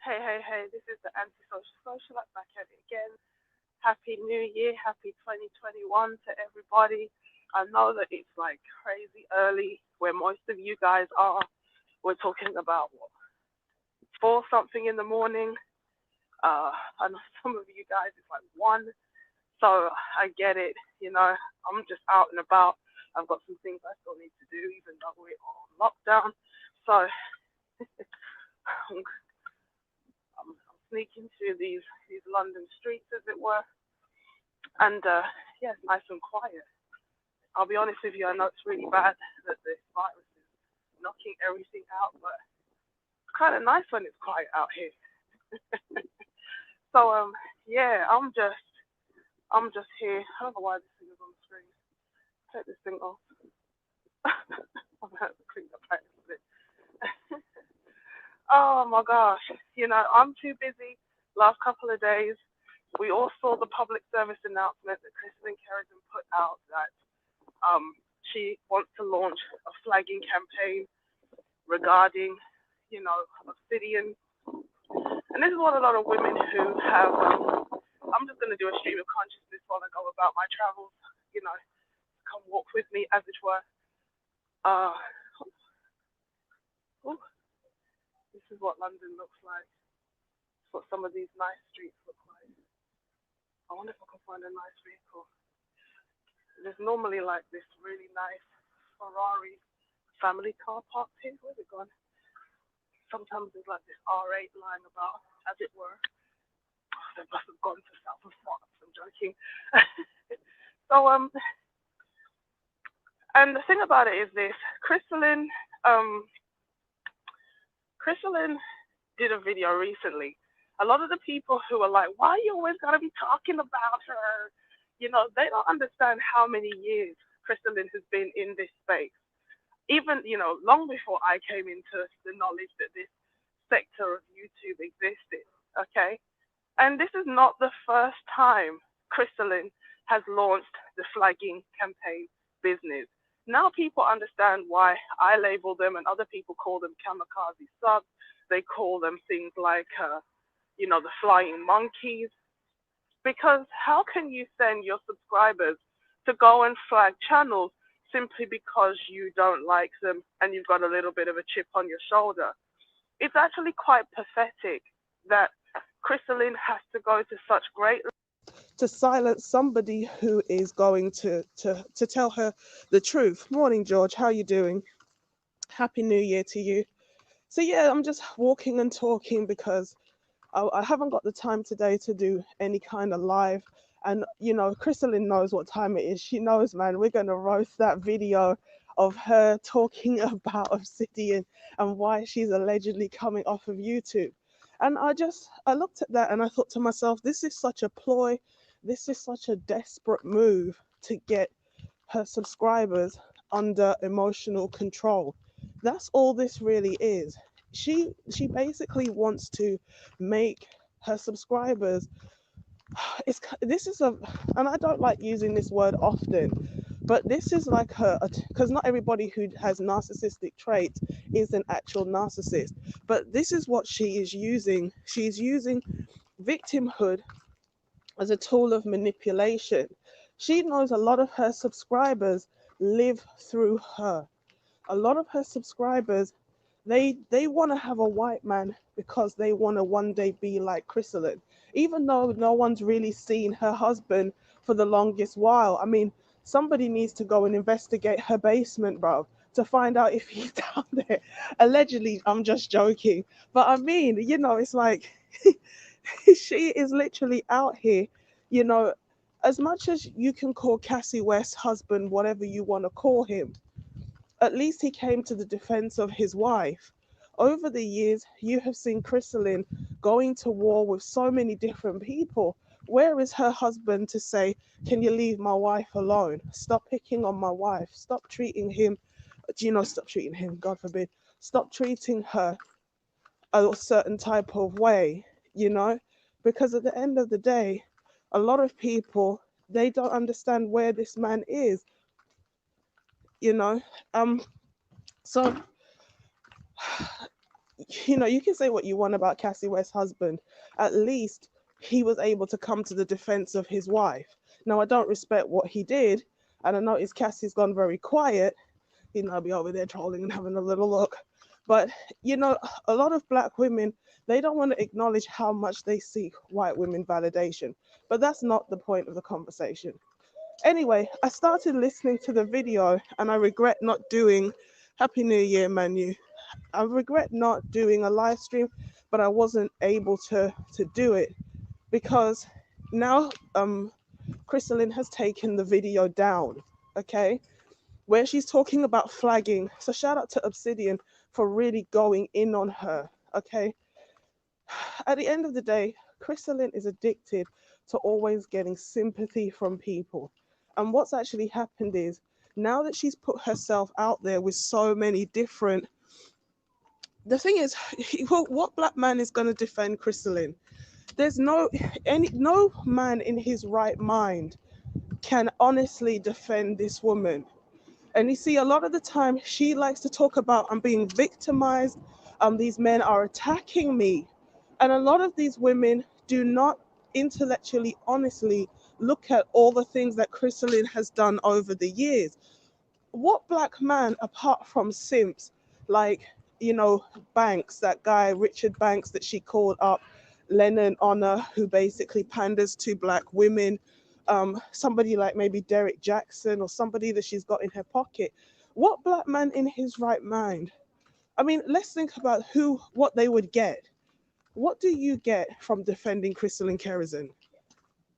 Hey, hey, hey, this is the antisocial socialite back at it again. Happy New Year, happy 2021 to everybody. I know that it's like crazy early where most of you guys are. We're talking about what, 4 something in the morning. I know some of you guys it's like 1. So I get it, I'm just out and about. I've got some things I still need to do even though we're on lockdown. So I'm sneaking through these London streets, as it were, and yeah, it's nice and quiet. I'll be honest with you, I know it's really bad that this virus is knocking everything out, but it's kind of nice when it's quiet out here. So yeah, I'm just here. I don't know why this thing is on the screen. Take this thing off. I'm gonna have to clean up that a bit. Oh my gosh, I'm too busy. Last couple of days, we all saw the public service announcement that CHRISTELYN Karazin put out that she wants to launch a flagging campaign regarding, obsidian. And this is what a lot of women who have. I'm just going to do a stream of consciousness while I go about my travels. Come walk with me, as it were. Uh, oh, this is what London looks like. It's what some of these nice streets look like. I wonder if I can find a nice vehicle. There's normally like this really nice Ferrari family car parked here. Where's it gone? Sometimes there's like this R8 lying about, as it were. Oh, they must have gone to South of France. I'm joking. So and the thing about it is this: CHRISTELYN, um, CHRISTELYN did a video recently. A lot of the people who are like, "Why you always gotta be talking about her?" They don't understand how many years CHRISTELYN has been in this space. Even long before I came into the knowledge that this sector of YouTube existed. Okay, and this is not the first time CHRISTELYN has launched the flagging campaign business. Now people understand why I label them and other people call them kamikaze subs. They call them things like, the flying monkeys. Because how can you send your subscribers to go and flag channels simply because you don't like them and you've got a little bit of a chip on your shoulder? It's actually quite pathetic that CHRISTELYN has to go to such great to silence somebody who is going to tell her the truth. Morning, George. How you doing? Happy New Year to you. So yeah, I'm just walking and talking because I haven't got the time today to do any kind of live. And CHRISTELYN knows what time it is. She knows, man. We're gonna roast that video of her talking about obsidian and why she's allegedly coming off of YouTube. And I looked at that and I thought to myself, this is such a ploy. This is such a desperate move to get her subscribers under emotional control. That's all this really is. She basically wants to make her subscribers it's this is a and I don't like using this word often, but this is like her, because not everybody who has narcissistic traits is an actual narcissist, but this is what she is using. She's using victimhood as a tool of manipulation. She knows a lot of her subscribers live through her. A lot of her subscribers, they want to have a white man because they want to one day be like CHRISTELYN, even though no one's really seen her husband for the longest while. I mean, somebody needs to go and investigate her basement, bro, to find out if he's down there. Allegedly, I'm just joking, but I mean, it's like she is literally out here, you know, as much as you can call Cassie West's husband whatever you want to call him, at least he came to the defense of his wife. Over the years, you have seen CHRISTELYN going to war with so many different people. Where is her husband to say, can you leave my wife alone? Stop picking on my wife. Stop treating him, stop treating him, God forbid. Stop treating her a certain type of way, you know? Because at the end of the day, a lot of people, they don't understand where this man is, you know? Um, so You know, you can say what you want about Cassie West's husband. At least he was able to come to the defense of his wife. Now, I don't respect what he did, and I notice Cassie's gone very quiet. You know, I'll be over there trolling and having a little look. But, you know, a lot of black women, they don't want to acknowledge how much they seek white women validation. But that's not the point of the conversation. Anyway, I started listening to the video and I regret not doing Happy New Year, Manu. I regret not doing a live stream, but I wasn't able to do it because now CHRISTELYN has taken the video down, okay, where she's talking about flagging. So shout out to Obsidian for really going in on her, okay. At the end of the day, CHRISTELYN is addicted to always getting sympathy from people. And what's actually happened is now that she's put herself out there with so many different, the thing is, what black man is going to defend CHRISTELYN? There's no man in his right mind can honestly defend this woman. And you see, a lot of the time she likes to talk about I'm being victimized, these men are attacking me. And a lot of these women do not intellectually, honestly look at all the things that CHRISTELYN has done over the years. What black man, apart from simps, like, you know, Banks, that guy, Richard Banks, that she called up, Lennon Honor, who basically panders to black women, somebody like maybe Derek Jackson or somebody that she's got in her pocket. What black man in his right mind? I mean, let's think about what they would get. What do you get from defending CHRISTELYN Karazin?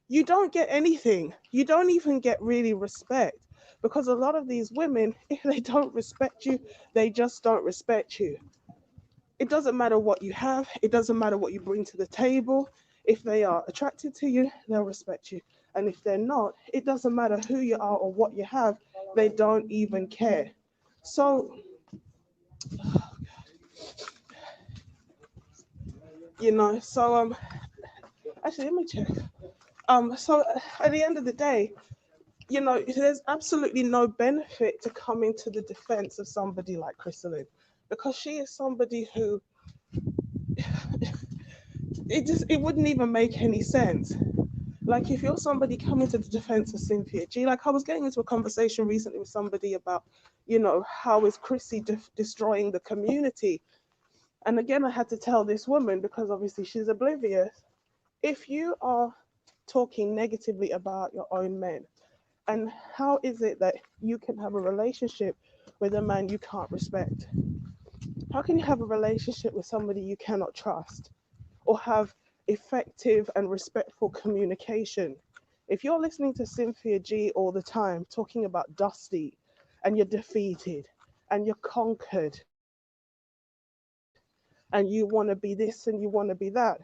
You don't get anything. You don't even get really respect, because a lot of these women, if they don't respect you, they just don't respect you. It doesn't matter what you have. It doesn't matter what you bring to the table. If they are attracted to you, they'll respect you. And if they're not, it doesn't matter who you are or what you have. They don't even care. So, you know, so actually, let me check. So at the end of the day, you know, there's absolutely no benefit to coming to the defense of somebody like CHRISTELYN, because she is somebody who it wouldn't even make any sense. Like, if you're somebody coming to the defense of Cynthia G, like I was getting into a conversation recently with somebody about, you know, how is Chrissy destroying the community? And again, I had to tell this woman, because obviously she's oblivious. If you are talking negatively about your own men, and how is it that you can have a relationship with a man you can't respect? How can you have a relationship with somebody you cannot trust or have effective and respectful communication? If you're listening to Cynthia G all the time talking about Dusty, and you're defeated and you're conquered and you want to be this and you want to be that,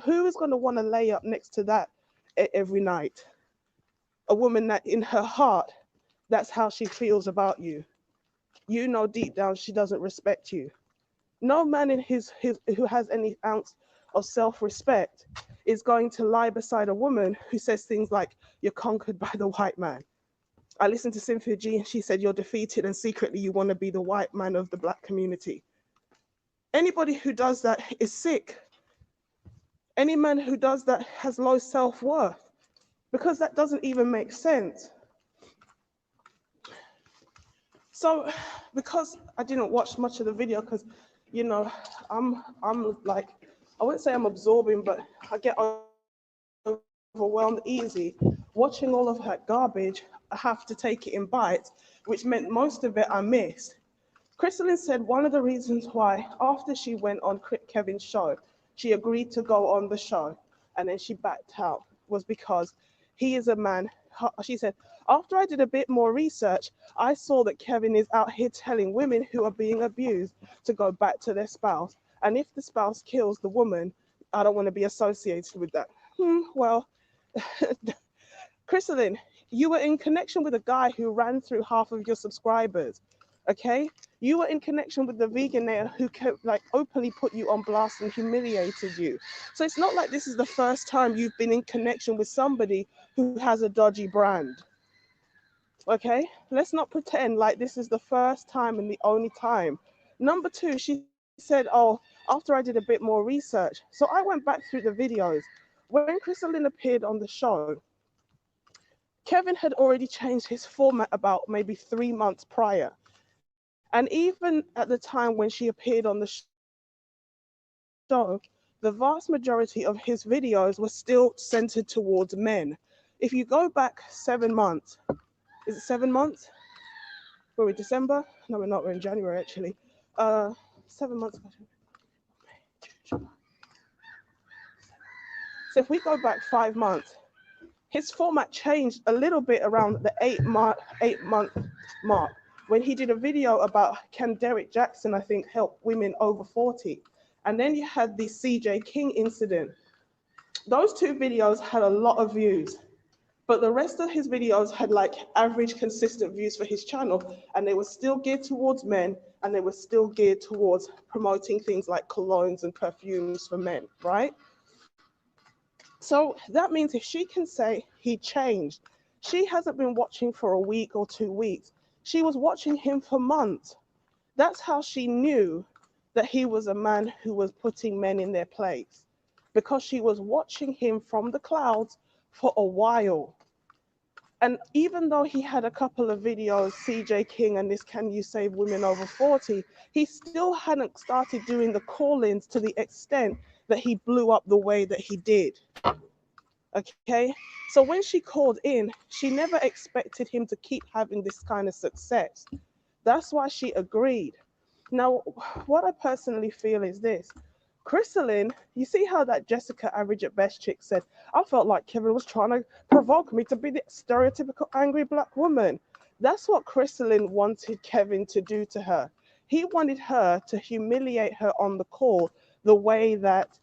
who is going to want to lay up next to that every night? A woman that in her heart, that's how she feels about you. You know deep down she doesn't respect you. No man in his who has any ounce of self-respect is going to lie beside a woman who says things like, you're conquered by the white man. I listened to Cynthia G and she said, you're defeated and secretly you want to be the white man of the black community. Anybody who does that is sick. Any man who does that has low self-worth, because that doesn't even make sense. So, because I didn't watch much of the video, because, you know, I'm like, I wouldn't say I'm absorbing, but I get overwhelmed easy. Watching all of her garbage, I have to take it in bites, which meant most of it I missed. CHRISTELYN said one of the reasons why, after she went on Kevin's show, she agreed to go on the show and then she backed out, was because he is a man. She said, after I did a bit more research, I saw that Kevin is out here telling women who are being abused to go back to their spouse. And if the spouse kills the woman, I don't want to be associated with that. Well, CHRISTELYN, you were in connection with a guy who ran through half of your subscribers, okay? You were in connection with the veganer who like openly put you on blast and humiliated you. So it's not like this is the first time you've been in connection with somebody who has a dodgy brand. Okay, let's not pretend like this is the first time and the only time. Number two, she said, oh, after I did a bit more research. So I went back through the videos. When CHRISTELYN appeared on the show, Kevin had already changed his format about maybe 3 months prior. And even at the time when she appeared on the show, the vast majority of his videos were still centered towards men. If you go back 7 months, is it 7 months? We're in December? No, we're not. We're in January actually. 7 months. So if we go back 5 months, his format changed a little bit around the 8 month mark when he did a video about can Derek Jackson, I think, help women over 40. And then you had the CJ King incident. Those two videos had a lot of views, but the rest of his videos had like average consistent views for his channel, and they were still geared towards men, and they were still geared towards promoting things like colognes and perfumes for men, right? So that means if she can say he changed, she hasn't been watching for a week or 2 weeks. She was watching him for months. That's how she knew that he was a man who was putting men in their place, because she was watching him from the clouds for a while. And even though he had a couple of videos, CJ King and this Can You Save Women Over 40, he still hadn't started doing the call-ins to the extent that he blew up the way that he did. Okay, so when she called in, she never expected him to keep having this kind of success. That's why she agreed. Now, what I personally feel is this. CHRISTELYN, you see how that Jessica Average at Best chick said, I felt like Kevin was trying to provoke me to be the stereotypical angry black woman. That's what CHRISTELYN wanted Kevin to do to her. He wanted her to humiliate her on the call the way that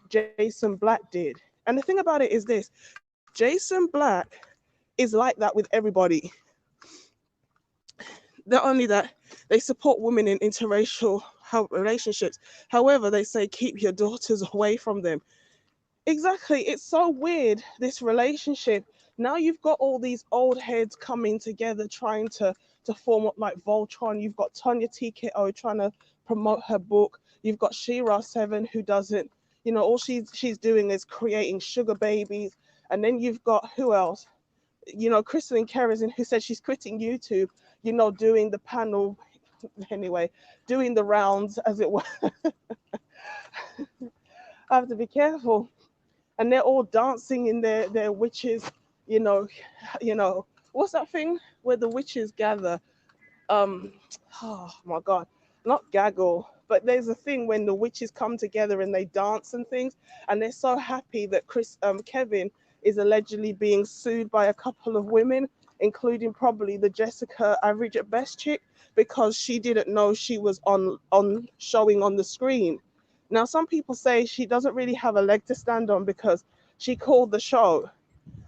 Jason Black did. And the thing about it is this, Jason Black is like that with everybody. Not only that, they support women in interracial relationships. However, they say keep your daughters away from them. Exactly. It's so weird, this relationship. Now you've got all these old heads coming together trying to form up like Voltron. You've got Tonya TKO trying to promote her book. You've got Shira7 who doesn't, all she's doing is creating sugar babies. And then you've got who else? CHRISTELYN Karazin, who said she's quitting YouTube, doing the panel, anyway, doing the rounds, as it were. I have to be careful. And they're all dancing in their witches, you know, what's that thing where the witches gather? Um, oh my God, not gaggle, but there's a thing when the witches come together and they dance and things, and they're so happy that Kevin is allegedly being sued by a couple of women, including probably the Jessica Average at Best chick, because she didn't know she was on showing on the screen. Now, some people say she doesn't really have a leg to stand on because she called the show.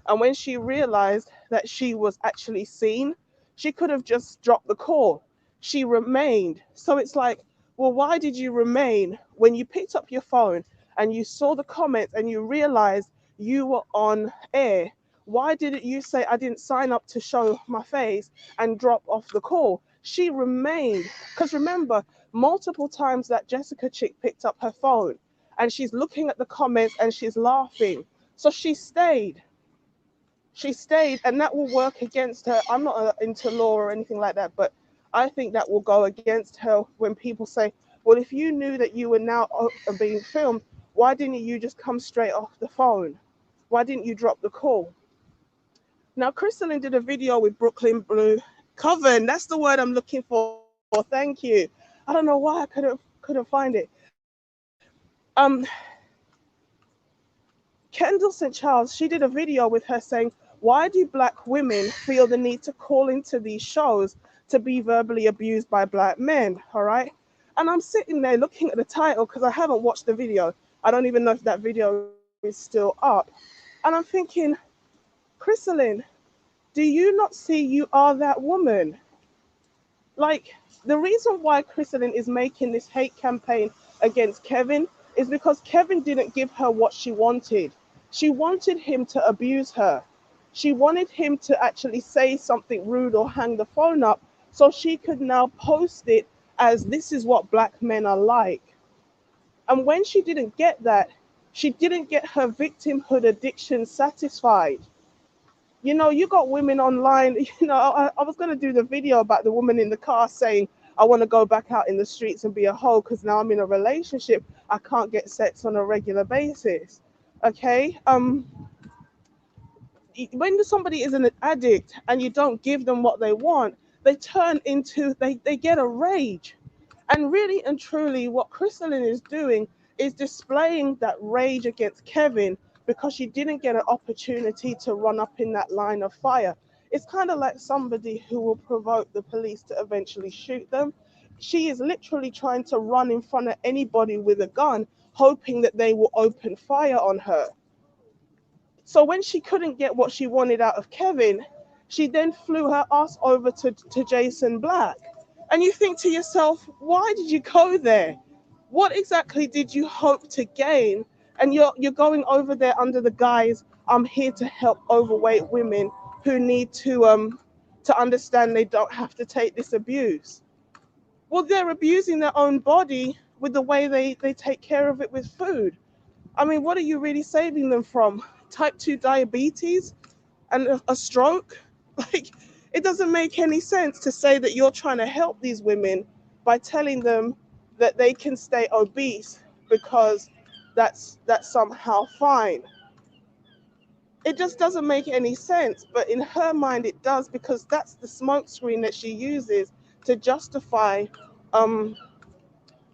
And when she realized that she was actually seen, she could have just dropped the call. She remained. So it's like, well, why did you remain when you picked up your phone and you saw the comments and you realized you were on air? Why didn't you say, I didn't sign up to show my face, and drop off the call? She remained. Because remember, multiple times that Jessica chick picked up her phone and she's looking at the comments and she's laughing. So she stayed. She stayed, and that will work against her. I'm not into law or anything like that, but I think that will go against her when people say, well, if you knew that you were now being filmed, why didn't you just come straight off the phone? Why didn't you drop the call? Now, CHRISTELYN did a video with Brooklyn Blue Coven. That's the word I'm looking for. Thank you. I don't know why I couldn't find it. Kendall St. Charles, she did a video with her saying, why do black women feel the need to call into these shows to be verbally abused by black men? All right. And I'm sitting there looking at the title because I haven't watched the video. I don't even know if that video is still up. And I'm thinking, CHRISTELYN, do you not see you are that woman? Like, the reason why CHRISTELYN is making this hate campaign against Kevin is because Kevin didn't give her what she wanted. She wanted him to abuse her. She wanted him to actually say something rude or hang the phone up so she could now post it as this is what black men are like. And when she didn't get that, she didn't get her victimhood addiction satisfied. You know, you got women online. I was going to do the video about the woman in the car saying, I want to go back out in the streets and be a hoe because now I'm in a relationship. I can't get sex on a regular basis. Okay. When somebody is an addict and you don't give them what they want, they turn into, they get a rage. And really and truly, what Crystalline is doing is displaying that rage against Kevin because she didn't get an opportunity to run up in that line of fire. It's kind of like somebody who will provoke the police to eventually shoot them. She is literally trying to run in front of anybody with a gun, hoping that they will open fire on her. So when she couldn't get what she wanted out of Kevin, she then flew her ass over to Jason Black. And you think to yourself, why did you go there? What exactly did you hope to gain? And you're going over there under the guise, I'm here to help overweight women who need to understand they don't have to take this abuse. Well, they're abusing their own body with the way they take care of it with food. I mean, what are you really saving them from? Type 2 diabetes and a stroke? Like, it doesn't make any sense to say that you're trying to help these women by telling them that they can stay obese because that's somehow fine. It just doesn't make any sense, but in her mind it does because that's the smokescreen that she uses to justify um,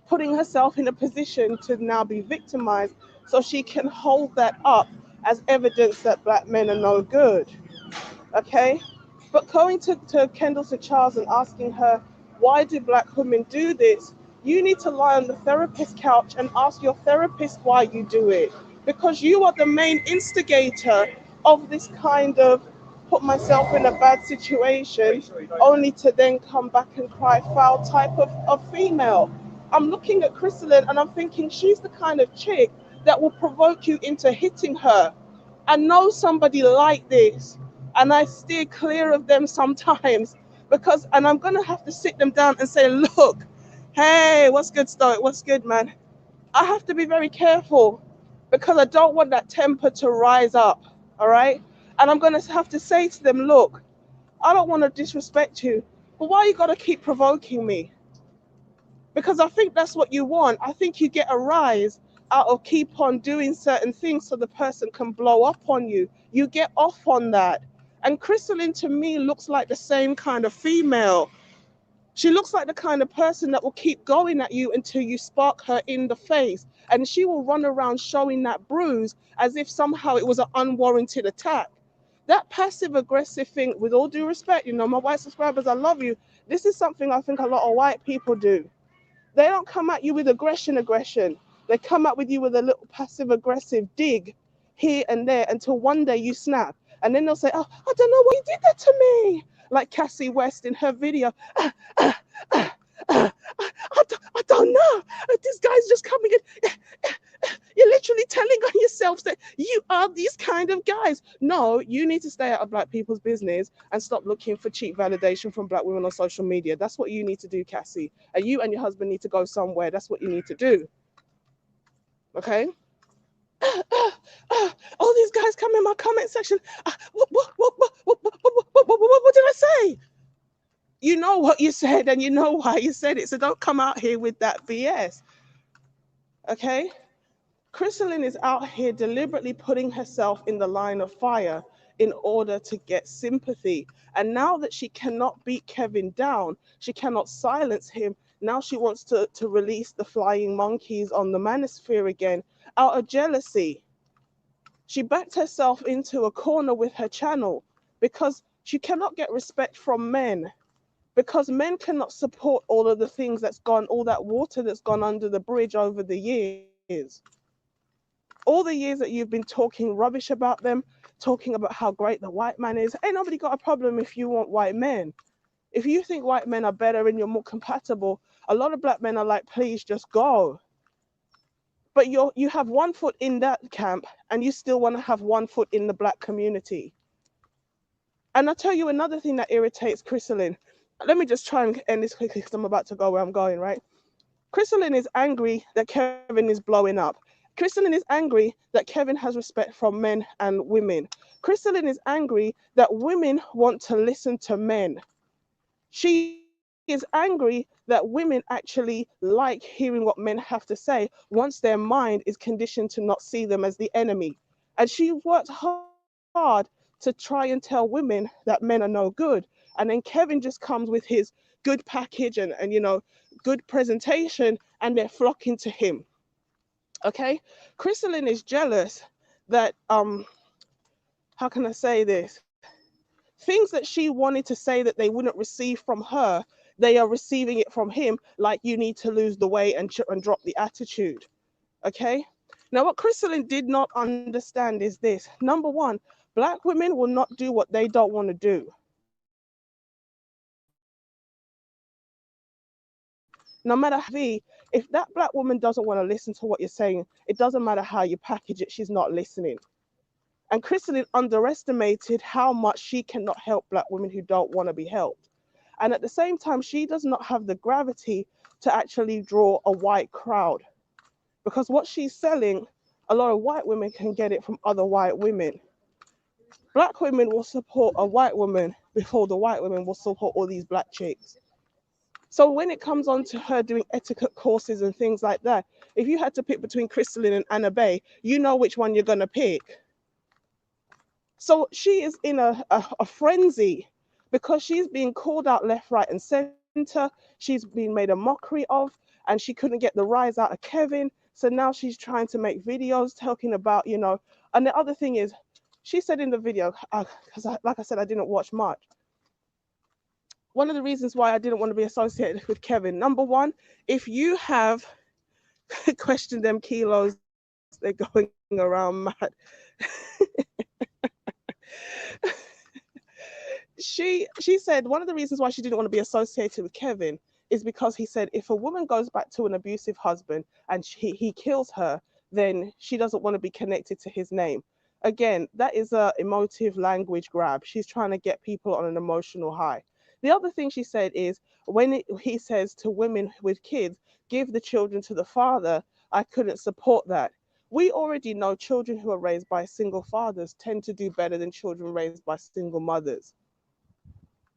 putting herself in a position to now be victimized so she can hold that up as evidence that black men are no good. Okay? But going to Kendall to Charles and asking her, why do black women do this? You need to lie on the therapist couch and ask your therapist why you do it. Because you are the main instigator of this kind of put myself in a bad situation only to then come back and cry foul type of female. I'm looking at Crystalline and I'm thinking she's the kind of chick that will provoke you into hitting her. I know somebody like this and I steer clear of them sometimes because, and I'm going to have to sit them down and say, look, hey, what's good, Stoic? What's good, man? I have to be very careful because I don't want that temper to rise up. All right. And I'm going to have to say to them, look, I don't want to disrespect you, but why you got to keep provoking me? Because I think that's what you want. I think you get a rise out of keep on doing certain things so the person can blow up on you. You get off on that. And Crystalline to me looks like the same kind of female. She looks like the kind of person that will keep going at you until you spark her in the face. And she will run around showing that bruise as if somehow it was an unwarranted attack. That passive aggressive thing, with all due respect, my white subscribers, I love you. This is something I think a lot of white people do. They don't come at you with aggression. They come at with you with a little passive aggressive dig here and there until one day you snap. And then they'll say, oh, I don't know why you did that to me. Like Cassie West in her video. I don't know. This guy's just coming in. You're literally telling on yourselves that you are these kind of guys. No, you need to stay out of black people's business and stop looking for cheap validation from black women on social media. That's what you need to do, Cassie. And you and your husband need to go somewhere. That's what you need to do. Okay? All these guys come in my comment section. What did I say? You know what you said and you know why you said it. So don't come out here with that BS. Okay? Crystalline is out here deliberately putting herself in the line of fire in order to get sympathy. And now that she cannot beat Kevin down, she cannot silence him. Now she wants to release the flying monkeys on the manosphere again out of jealousy. She backed herself into a corner with her channel because she cannot get respect from men. Because men cannot support all of the things that's gone, all that water that's gone under the bridge over the years. All the years that you've been talking rubbish about them, talking about how great the white man is, ain't nobody got a problem if you want white men. If you think white men are better and you're more compatible, a lot of black men are like, please just go. But you have one foot in that camp and you still want to have one foot in the black community. And I'll tell you another thing that irritates Crystalline. let me just try and end this quickly because I'm about to go where I'm going, right? CHRISTELYN is angry that Kevin is blowing up. CHRISTELYN is angry that Kevin has respect from men and women. CHRISTELYN is angry that women want to listen to men. She is angry that women actually like hearing what men have to say once their mind is conditioned to not see them as the enemy. And she worked hard to try and tell women that men are no good. And then Kevin just comes with his good package and good presentation, and they're flocking to him. Okay? CHRISTELYN is jealous that how can I say this? Things that she wanted to say that they wouldn't receive from her, they are receiving it from him, like you need to lose the weight and drop the attitude. Okay? Now, what CHRISTELYN did not understand is this. Number one, black women will not do what they don't want to do. No matter how if that black woman doesn't want to listen to what you're saying, it doesn't matter how you package it, she's not listening. And CHRISTELYN underestimated how much she cannot help black women who don't want to be helped. And at the same time, she does not have the gravity to actually draw a white crowd. Because what she's selling, a lot of white women can get it from other white women. Black women will support a white woman before the white women will support all these black chicks. So when it comes on to her doing etiquette courses and things like that, if you had to pick between CHRISTELYN and Anna Bay, you know which one you're going to pick. So she is in a frenzy because she's being called out left, right, and center. She's been made a mockery of, and she couldn't get the rise out of Kevin. So now she's trying to make videos talking about. And the other thing is, she said in the video, because like I said, I didn't watch much. One of the reasons why I didn't want to be associated with Kevin, number one, if you have questioned them kilos, they're going around mad. She said one of the reasons why she didn't want to be associated with Kevin is because he said if a woman goes back to an abusive husband and he kills her, then she doesn't want to be connected to his name. Again, that is a emotive language grab. She's trying to get people on an emotional high. The other thing she said is when he says to women with kids, give the children to the father, I couldn't support that. We already know children who are raised by single fathers tend to do better than children raised by single mothers.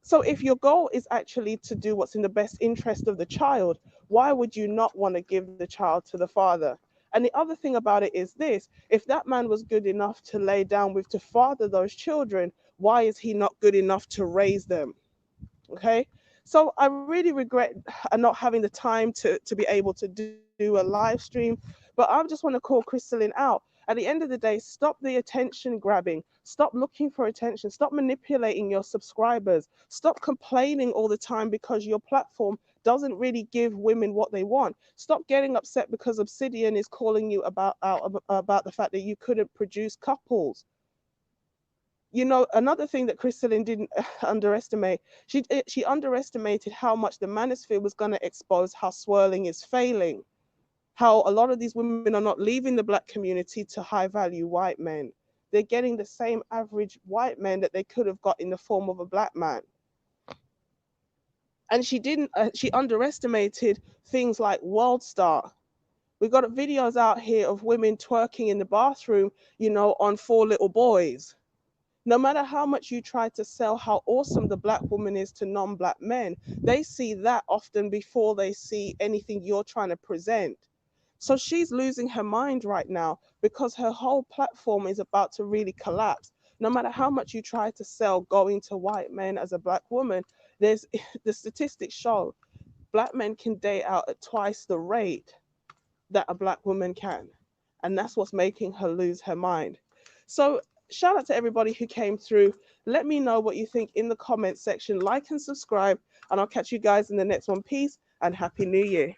So if your goal is actually to do what's in the best interest of the child, why would you not want to give the child to the father? And the other thing about it is this, if that man was good enough to lay down with to father those children, why is he not good enough to raise them? Okay. So I really regret not having the time to be able to do a live stream, but I just want to call CHRISTELYN out. At the end of the day, stop the attention grabbing, stop looking for attention, stop manipulating your subscribers, stop complaining all the time because your platform doesn't really give women what they want. Stop getting upset because Obsidian is calling you about the fact that you couldn't produce couples. Another thing that CHRISTELYN didn't underestimate, she underestimated how much the manosphere was going to expose how swirling is failing, how a lot of these women are not leaving the black community to high value white men. They're getting the same average white men that they could have got in the form of a black man. And she underestimated things like World Star. We got videos out here of women twerking in the bathroom, on four little boys. No matter how much you try to sell how awesome the black woman is to non-black men, they see that often before they see anything you're trying to present. So she's losing her mind right now because her whole platform is about to really collapse. No matter how much you try to sell going to white men as a black woman, there's the statistics show black men can date out at twice the rate that a black woman can. And that's what's making her lose her mind. So shout out to everybody who came through. Let me know what you think in the comment section. Like and subscribe, and I'll catch you guys in the next one. Peace and Happy New Year.